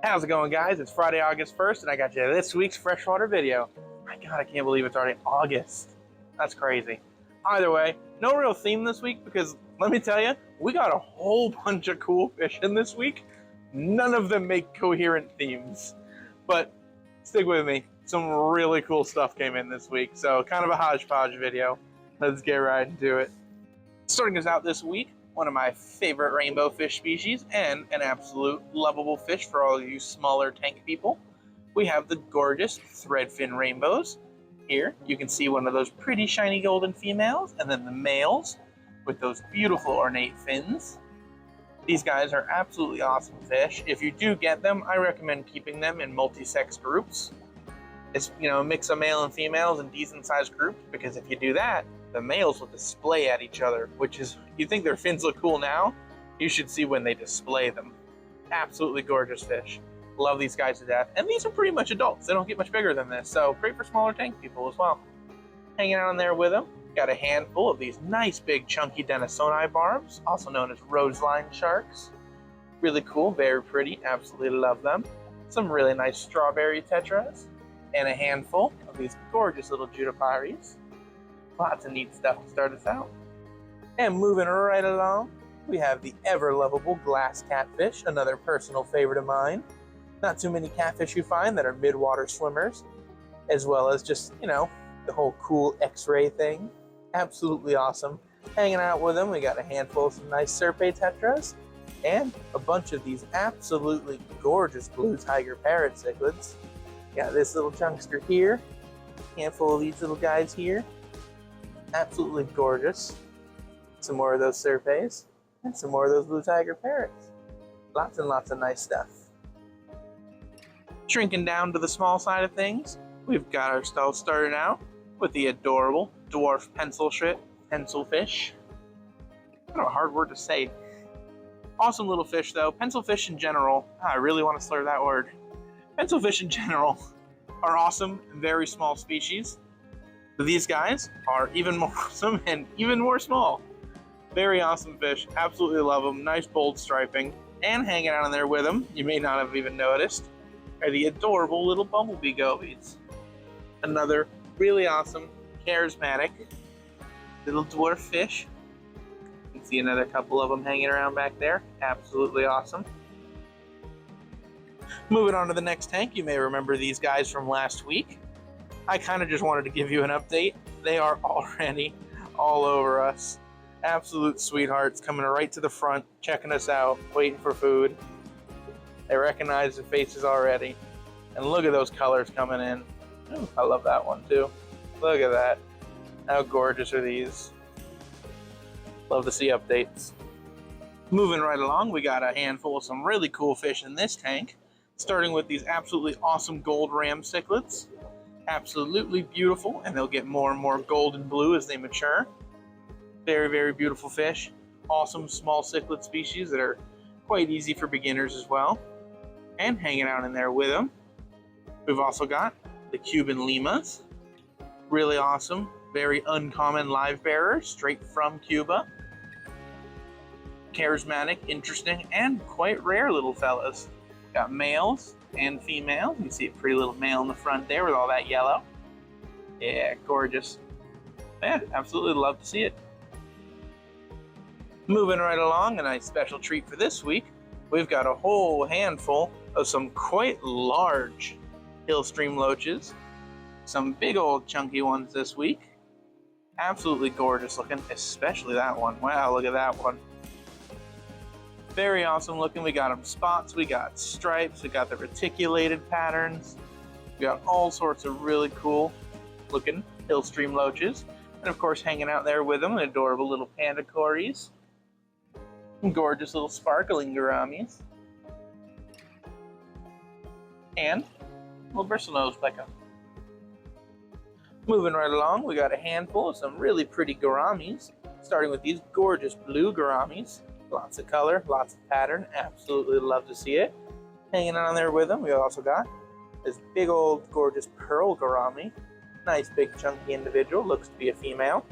How's it going, guys? It's Friday, August 1st, and I got you this week's freshwater video. My God, I can't believe it's already August. That's crazy. Either way, no real theme this week because, let me tell you, we got a whole bunch of cool fish in this week. None of them make coherent themes. But stick with me. Some really cool stuff came in this week, so kind of a hodgepodge video. Let's get right into it. Starting us out this week, one of my favorite rainbow fish species and an absolute lovable fish for all you smaller tank people. We have the gorgeous Threadfin Rainbows. Here you can see one of those pretty shiny golden females and then the males with those beautiful ornate fins. These guys are absolutely awesome fish. If you do get them, I recommend keeping them in multi-sex groups. It's, a mix of male and females in decent sized groups, because if you do that, the males will display at each other, which is, you think their fins look cool now? You should see when they display them. Absolutely gorgeous fish. Love these guys to death. And these are pretty much adults. They don't get much bigger than this, so great for smaller tank people as well. Hanging out in there with them, got a handful of these nice big chunky Denisoni barbs, also known as roseline sharks. Really cool, very pretty, absolutely love them. Some really nice strawberry tetras, and a handful of these gorgeous little jutapiris. Lots of neat stuff to start us out. And moving right along, we have the ever-lovable glass catfish, another personal favorite of mine. Not too many catfish you find that are mid-water swimmers, as well as just, the whole cool X-ray thing. Absolutely awesome. Hanging out with them, we got a handful of some nice Serpe tetras, and a bunch of these absolutely gorgeous blue tiger parrot cichlids. Got this little chunkster here, handful of these little guys here. Absolutely gorgeous. Some more of those Serpes, and some more of those blue tiger parrots. Lots and lots of nice stuff. Shrinking down to the small side of things, we've got ourselves started out with the adorable Dwarf Pencilfish. Kind of a hard word to say. Awesome little fish though. Pencilfish in general, I really want to slur that word. Pencilfish in general are awesome and very small species. But these guys are even more awesome and even more small. Very awesome fish. Absolutely love them. Nice bold striping. And hanging out in there with them, you may not have even noticed, are the adorable little bumblebee gobies. Another really awesome, charismatic little dwarf fish. You can see another couple of them hanging around back there. Absolutely awesome. Moving on to the next tank, you may remember these guys from last week. I kind of just wanted to give you an update. They are already all over us. Absolute sweethearts, coming right to the front, checking us out, waiting for food. They recognize the faces already. And look at those colors coming in. Ooh, I love that one too. Look at that. How gorgeous are these? Love to see updates. Moving right along, we got a handful of some really cool fish in this tank. Starting with these absolutely awesome gold ram cichlids. Absolutely beautiful, and they'll get more and more gold and blue as they mature. Very, very beautiful fish. Awesome small cichlid species that are quite easy for beginners as well. And hanging out in there with them, we've also got the Cubanlias. Really awesome, very uncommon live bearer, straight from Cuba. Charismatic, interesting, and quite rare little fellas. Got males and females. You can see a pretty little male in the front there with all that yellow. Yeah, gorgeous. Yeah, absolutely love to see it. Moving right along, a nice special treat for this week, we've got a whole handful of some quite large Hillstream Loaches. Some big old chunky ones this week. Absolutely gorgeous looking, especially that one. Wow, look at that one. Very awesome looking. We got them spots, we got stripes, we got the reticulated patterns. We got all sorts of really cool looking Hillstream Loaches. And of course, hanging out there with them, adorable little panda cories. Gorgeous little sparkling gouramis. And a little bristlenose plecca. Moving right along, we got a handful of some really pretty gouramis. Starting with these gorgeous blue gouramis. Lots of color, lots of pattern. Absolutely love to see it. Hanging on there with them, we also got this big old gorgeous pearl gourami. Nice big chunky individual, looks to be a female.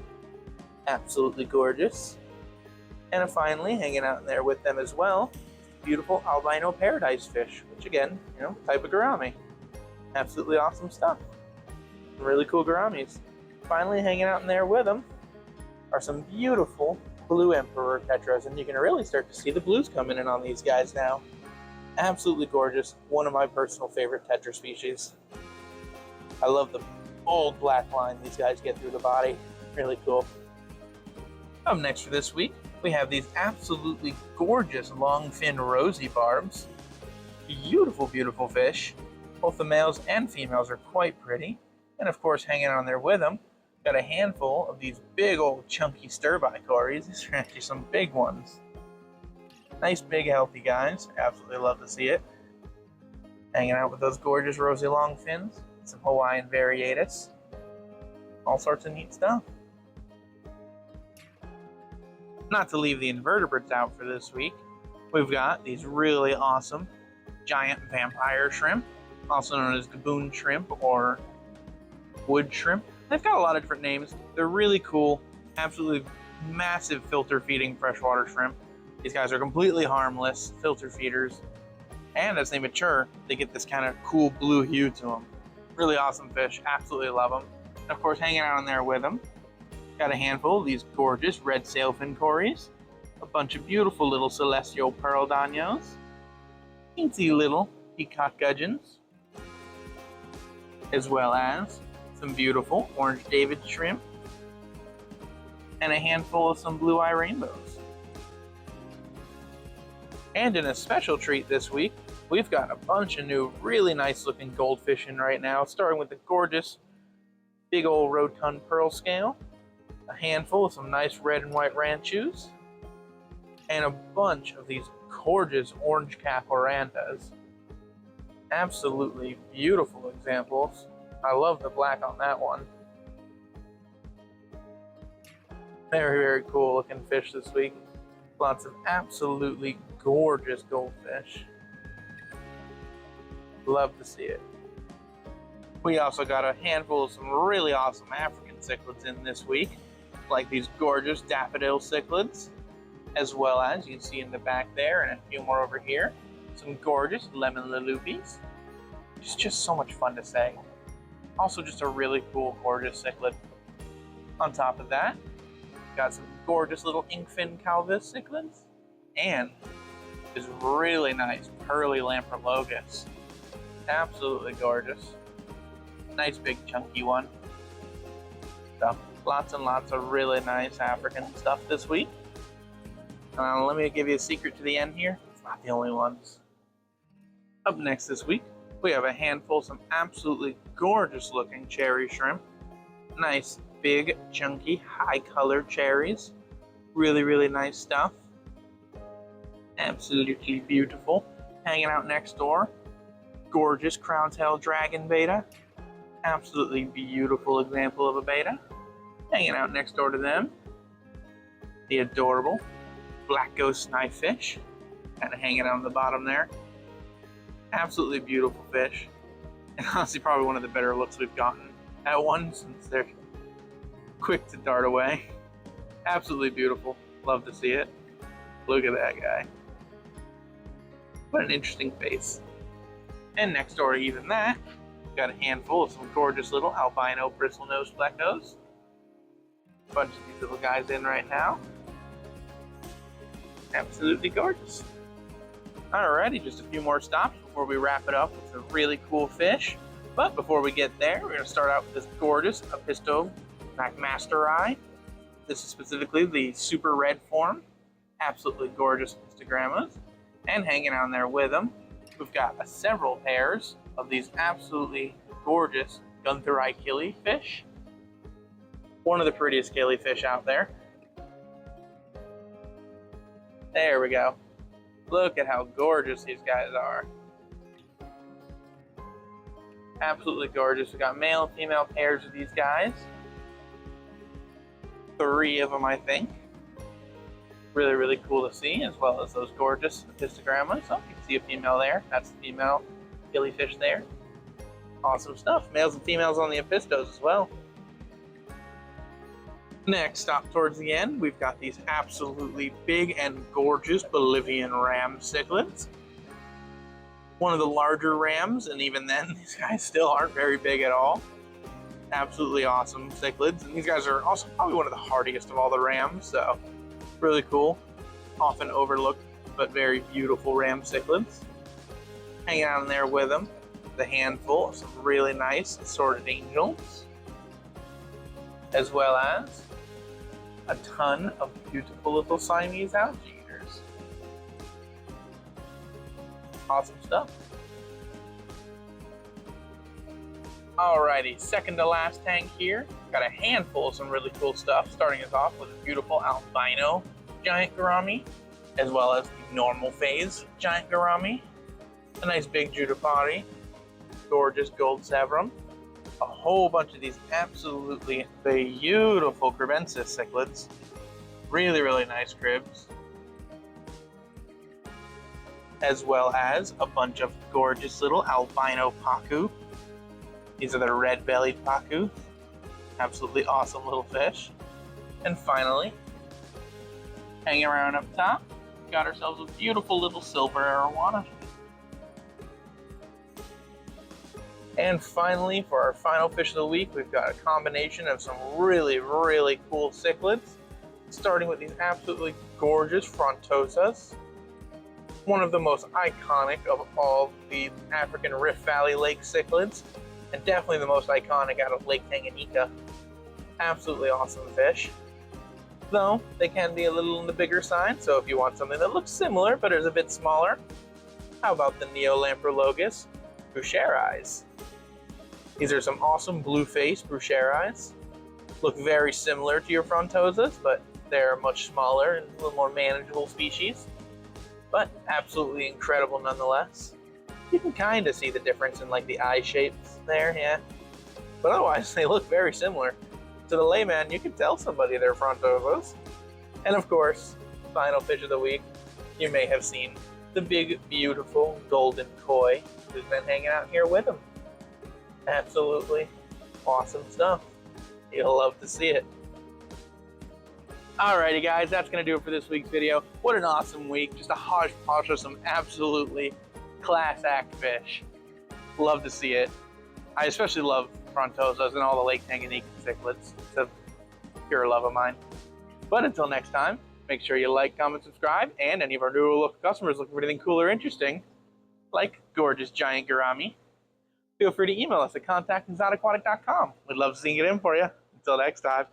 Absolutely gorgeous. And finally, hanging out in there with them as well, beautiful albino paradise fish, which again, type of gourami. Absolutely awesome stuff. Some really cool gouramis. Finally hanging out in there with them are some beautiful blue emperor tetras, and you can really start to see the blues coming in on these guys now. Absolutely gorgeous. One of my personal favorite tetra species. I love the bold black line these guys get through the body. Really cool. Up next for this week, we have these absolutely gorgeous long-fin Rosy barbs. Beautiful, beautiful fish. Both the males and females are quite pretty. And of course, hanging on there with them, got a handful of these big old chunky stir-by cories. These are actually some big ones. Nice, big, healthy guys. Absolutely love to see it. Hanging out with those gorgeous rosy long fins. Some Hawaiian variatus. All sorts of neat stuff. Not to leave the invertebrates out for this week, we've got these really awesome giant vampire shrimp, also known as gaboon shrimp or wood shrimp. They've got a lot of different names. They're really cool, absolutely massive filter feeding freshwater shrimp. These guys are completely harmless filter feeders, and as they mature, they get this kind of cool blue hue to them. Really awesome fish, absolutely love them. And of course, hanging out in there with them, got a handful of these gorgeous red sailfin cories, a bunch of beautiful little celestial pearl danos, teensy little peacock gudgeons, as well as some beautiful orange David shrimp, and a handful of some blue eye rainbows. And in a special treat this week, we've got a bunch of new really nice looking goldfish in right now, starting with the gorgeous big old rotund pearl scale, a handful of some nice red and white ranchus, and a bunch of these gorgeous orange cap orantas. Absolutely beautiful examples. I love the black on that one. Very, very cool looking fish this week. Lots of absolutely gorgeous goldfish. Love to see it. We also got a handful of some really awesome African cichlids in this week, like these gorgeous daffodil cichlids, as well as you can see in the back there and a few more over here, some gorgeous lemon lalupis. It's just so much fun to say. Also just a really cool, gorgeous cichlid. On top of that, got some gorgeous little inkfin calvis cichlids, and this really nice pearly lamprologus. Absolutely gorgeous. Nice big chunky one. So lots and lots of really nice African stuff this week. Let me give you a secret to the end here. It's not the only ones. Up next this week, we have a handful of some absolutely gorgeous looking cherry shrimp. Nice big chunky high colored cherries. Really, really nice stuff. Absolutely beautiful. Hanging out next door, gorgeous crown-tailed dragon beta. Absolutely beautiful example of a beta. Hanging out next door to them, the adorable black ghost knifefish, kind of hanging out on the bottom there. Absolutely beautiful fish, and honestly probably one of the better looks we've gotten at one, since they're quick to dart away. Absolutely beautiful. Love to see it. Look at that guy. What an interesting face. And next door to even that, we've got a handful of some gorgeous little albino bristle-nosed fleckos. Bunch of these little guys in right now. Absolutely gorgeous. Alrighty, just a few more stops before we wrap it up with some really cool fish. But before we get there, we're going to start out with this gorgeous Pisto macmasteri. This is specifically the super red form. Absolutely gorgeous Pistogrammas. And hanging on there with them, we've got several pairs of these absolutely gorgeous Guntheri killifish. One of the prettiest killifish out there. There we go. Look at how gorgeous these guys are. Absolutely gorgeous. We've got male and female pairs of these guys. 3 of them, I think. Really, really cool to see, as well as those gorgeous Pistogrammas. So you can see a female there. That's the female killifish there. Awesome stuff. Males and females on the Apistos as well. Next up towards the end, we've got these absolutely big and gorgeous Bolivian ram cichlids. One of the larger rams, and even then, these guys still aren't very big at all. Absolutely awesome cichlids, and these guys are also probably one of the hardiest of all the rams, so really cool. Often overlooked, but very beautiful ram cichlids. Hanging out in there with them, the handful of some really nice assorted angels, as well as a ton of beautiful little Siamese alligators. Awesome stuff. Alrighty, second to last tank here. Got a handful of some really cool stuff, starting us off with a beautiful albino giant gourami, as well as the normal phase giant gourami. A nice big judipari, gorgeous gold severum. A whole bunch of these absolutely beautiful cribensis cichlids. Really, really nice cribs. As well as a bunch of gorgeous little albino pacu. These are the red-bellied pacu. Absolutely awesome little fish. And finally, hanging around up top, got ourselves a beautiful little silver arowana. And finally, for our final fish of the week, we've got a combination of some really, really cool cichlids, starting with these absolutely gorgeous frontosas. One of the most iconic of all the African Rift Valley Lake cichlids, and definitely the most iconic out of Lake Tanganyika. Absolutely awesome fish. Though, they can be a little on the bigger side, so if you want something that looks similar but is a bit smaller, how about the Neolamprologus brucheris? These are some awesome blue-faced brucheris. Look very similar to your frontosas, but they're much smaller and a little more manageable species. But absolutely incredible nonetheless. You can kind of see the difference in like the eye shapes there, yeah. But otherwise, they look very similar. To the layman, you can tell somebody they're frontosas. And of course, final fish of the week, you may have seen the big, beautiful golden koi who's been hanging out here with him. Absolutely awesome stuff. You'll love to see it. Alrighty guys, that's going to do it for this week's video. What an awesome week. Just a hodgepodge of some absolutely class act fish. Love to see it. I especially love frontosas and all the Lake Tanganyika cichlids. It's a pure love of mine. But until next time, make sure you like, comment, subscribe, and any of our newer local customers looking for anything cool or interesting, like gorgeous giant gourami, feel free to email us at contact@exoticaquatic.com. We'd love seeing it in for you. Until next time.